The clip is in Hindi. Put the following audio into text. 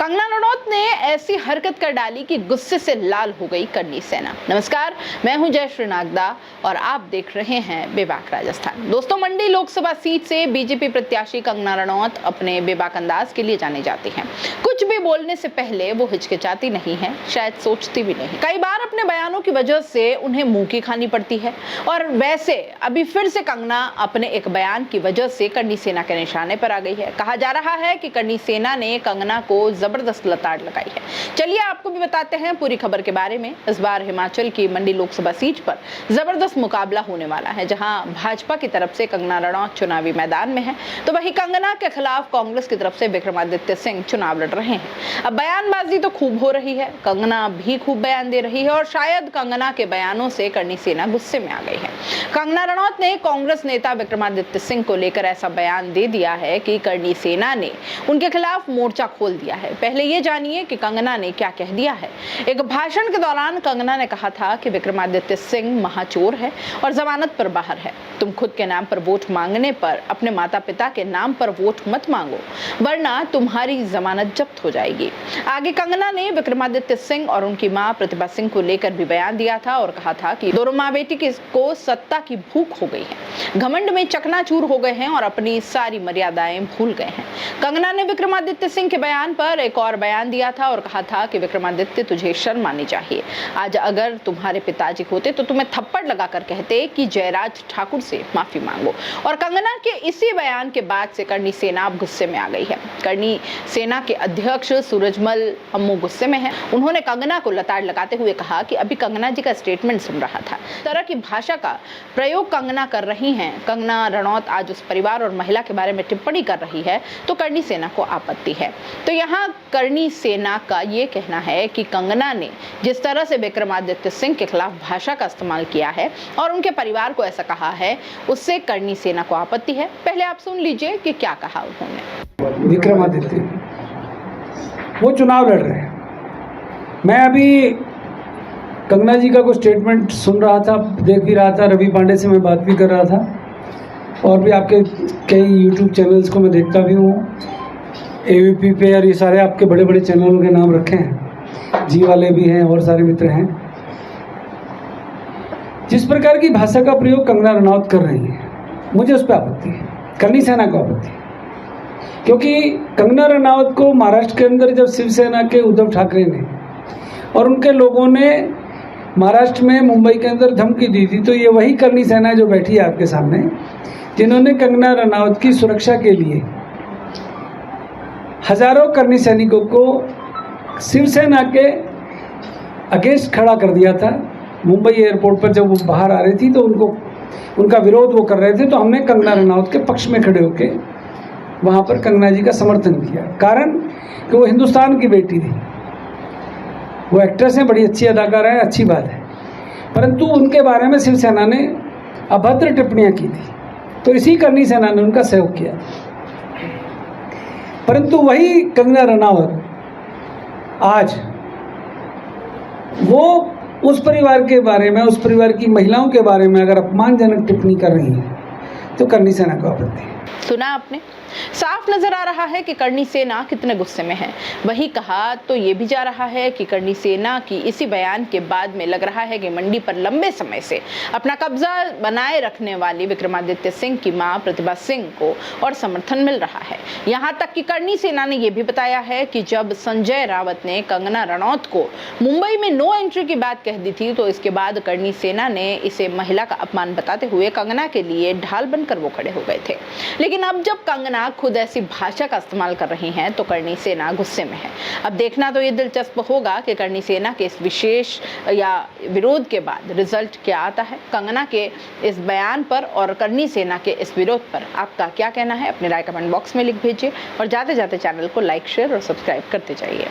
कंगना रनौत ने ऐसी हरकत कर डाली कि गुस्से से लाल हो गई करणी सेना। नमस्कार, मैं हूं जयश्री नागदा और आप देख रहे हैं बेबाक राजस्थान। दोस्तों, मंडी लोकसभा सीट से बीजेपी प्रत्याशी कंगना रनौत अपने बेबाक अंदाज के लिए जानी जाती हैं। कुछ भी बोलने से पहले वो हिचकिचाती नहीं है, शायद सोचती भी नहीं। कई बार अपने बयानों की वजह से उन्हें मुंह की खानी पड़ती है और वैसे अभी फिर से कंगना अपने एक बयान की वजह से करणी सेना के निशाने पर आ गई है। कहा जा रहा है कि करणी सेना ने कंगना को जबरदस्त लताड़ लगाई है। चलिए आपको भी बताते हैं पूरी खबर के बारे में। इस बार हिमाचल की मंडी लोकसभा सीट पर जबरदस्त मुकाबला होने वाला है, जहां भाजपा की तरफ से कंगना रनौत चुनावी मैदान में है, तो वहीं कंगना के खिलाफ कांग्रेस की तरफ से विक्रमादित्य सिंह चुनाव लड़ रहे हैं। अब बयानबाजी तो खूब हो रही है, कंगना भी खूब बयान दे रही है और शायद कंगना के बयानों से करणी सेना गुस्से में आ गई है। कंगना रनौत ने कांग्रेस नेता विक्रमादित्य सिंह को लेकर ऐसा बयान दे दिया है कि करणी सेना ने उनके खिलाफ मोर्चा खोल दिया है। पहले ये जानिए कि कंगना ने क्या कह दिया है। एक भाषण के दौरान कंगना ने कहा था कि विक्रमादित्य सिंह महाचोर है और जमानत पर बाहर है। तुम खुद के नाम पर वोट मांगने पर अपने माता पिता के नाम पर वोट मत मांगो, वरना तुम्हारी जमानत जब्त हो जाएगी। आगे कंगना ने विक्रमादित्य सिंह और उनकी मां प्रतिभा सिंह को लेकर भी बयान दिया था और कहा था कि दोनों मां बेटी को सत्ता की भूख हो गई है, घमंड में चकनाचूर हो गए हैं और अपनी सारी मर्यादाएं भूल गए हैं। कंगना ने विक्रमादित्य सिंह के बयान पर एक और बयान दिया था और कहा था कि विक्रमादित्य, तुझे शर्म आनी चाहिए। आज अगर तुम्हारे पिताजी होते तो तुम्हें थप्पड़ लगाकर कहते कि जयराज ठाकुर से माफी मांगो। और कंगना के इसी बयान के बाद से करणी सेना अब गुस्से में आ गई है। करणी सेना के अध्यक्ष सूरजमल अम्मू गुस्से में है। उन्होंने कंगना को लताड़ लगाते हुए कहा कि अभी कंगना जी का स्टेटमेंट सुन रहा था, इस तरह की भाषा का प्रयोग कंगना कर रही हैं। कंगना रनौत आज उस परिवार और महिला के बारे में टिप्पणी कर रही है तो करणी सेना को आपत्ति है। तो यहाँ करणी सेना का ये कहना है कि कंगना ने जिस तरह से विक्रमादित्य सिंह के खिलाफ भाषा का इस्तेमाल किया है और उनके परिवार को ऐसा कहा है, उससे करणी सेना को आपत्ति है। पहले आप सुन लीजिए कि क्या कहा उन्होंने। विक्रमादित्य वो चुनाव लड़ रहे हैं। मैं अभी कंगना जी का कोई स्टेटमेंट सुन रहा था, देख भी रहा था, रवि पांडे से मैं बात भी कर रहा था और भी आपके कई यूट्यूब चैनल्स को मैं देखता भी हूँ। एवीपी पे और ये सारे आपके बड़े बड़े चैनलों के नाम रखे हैं, जी वाले भी हैं और सारे मित्र हैं। जिस प्रकार की भाषा का प्रयोग कंगना रनौत कर रही है, मुझे उस पर आपत्ति है, करणी सेना को आपत्ति है। क्योंकि कंगना रनौत को महाराष्ट्र के अंदर जब शिवसेना के उद्धव ठाकरे ने और उनके लोगों ने महाराष्ट्र में मुंबई के अंदर धमकी दी थी, तो ये वही करणी सेना जो बैठी है आपके सामने, जिन्होंने कंगना रनौत की सुरक्षा के लिए हजारों करणी सैनिकों को शिवसेना के अगेंस्ट खड़ा कर दिया था। मुंबई एयरपोर्ट पर जब वो बाहर आ रही थी तो उनका विरोध वो कर रहे थे, तो हमने कंगना रनौत के पक्ष में खड़े होकर वहाँ पर कंगना जी का समर्थन किया। कारण कि वो हिंदुस्तान की बेटी थी, वो एक्ट्रेस हैं, बड़ी अच्छी अदाकारा है, अच्छी बात है, परंतु उनके बारे में शिवसेना ने अभद्र टिप्पणियाँ की थी, तो इसी करणी सेना ने उनका सहयोग किया। परंतु वही कंगना रनौत आज वो उस परिवार के बारे में, उस परिवार की महिलाओं के बारे में अगर अपमानजनक टिप्पणी कर रही है तो करणी सेना को आपत्ति है। सुना आपने, साफ नजर आ रहा है कि करणी सेना कितने गुस्से में है। वही कहा तो ये भी जा रहा है कि करणी सेना की इसी बयान के बाद में लग रहा है कि मंडी पर लंबे समय से अपना कब्जा बनाए रखने वाली विक्रमादित्य सिंह की मां प्रतिभा सिंह को और समर्थन मिल रहा है। यहाँ तक कि करणी सेना ने यह भी बताया है कि जब संजय रावत ने कंगना रनौत को मुंबई में नो एंट्री की बात कह दी थी, तो इसके बाद करणी सेना ने इसे महिला का अपमान बताते हुए कंगना के लिए ढाल बनकर वो खड़े हो गए थे। लेकिन अब जब कंगना खुद ऐसी भाषा का इस्तेमाल कर रही हैं तो करणी सेना गुस्से में है। अब देखना तो ये दिलचस्प होगा कि करणी सेना के इस विशेष या विरोध के बाद रिजल्ट क्या आता है। कंगना के इस बयान पर और करणी सेना के इस विरोध पर आपका क्या कहना है, अपनी राय कमेंट बॉक्स में लिख भेजिए और जाते जाते चैनल को लाइक, शेयर और सब्सक्राइब करते जाइए।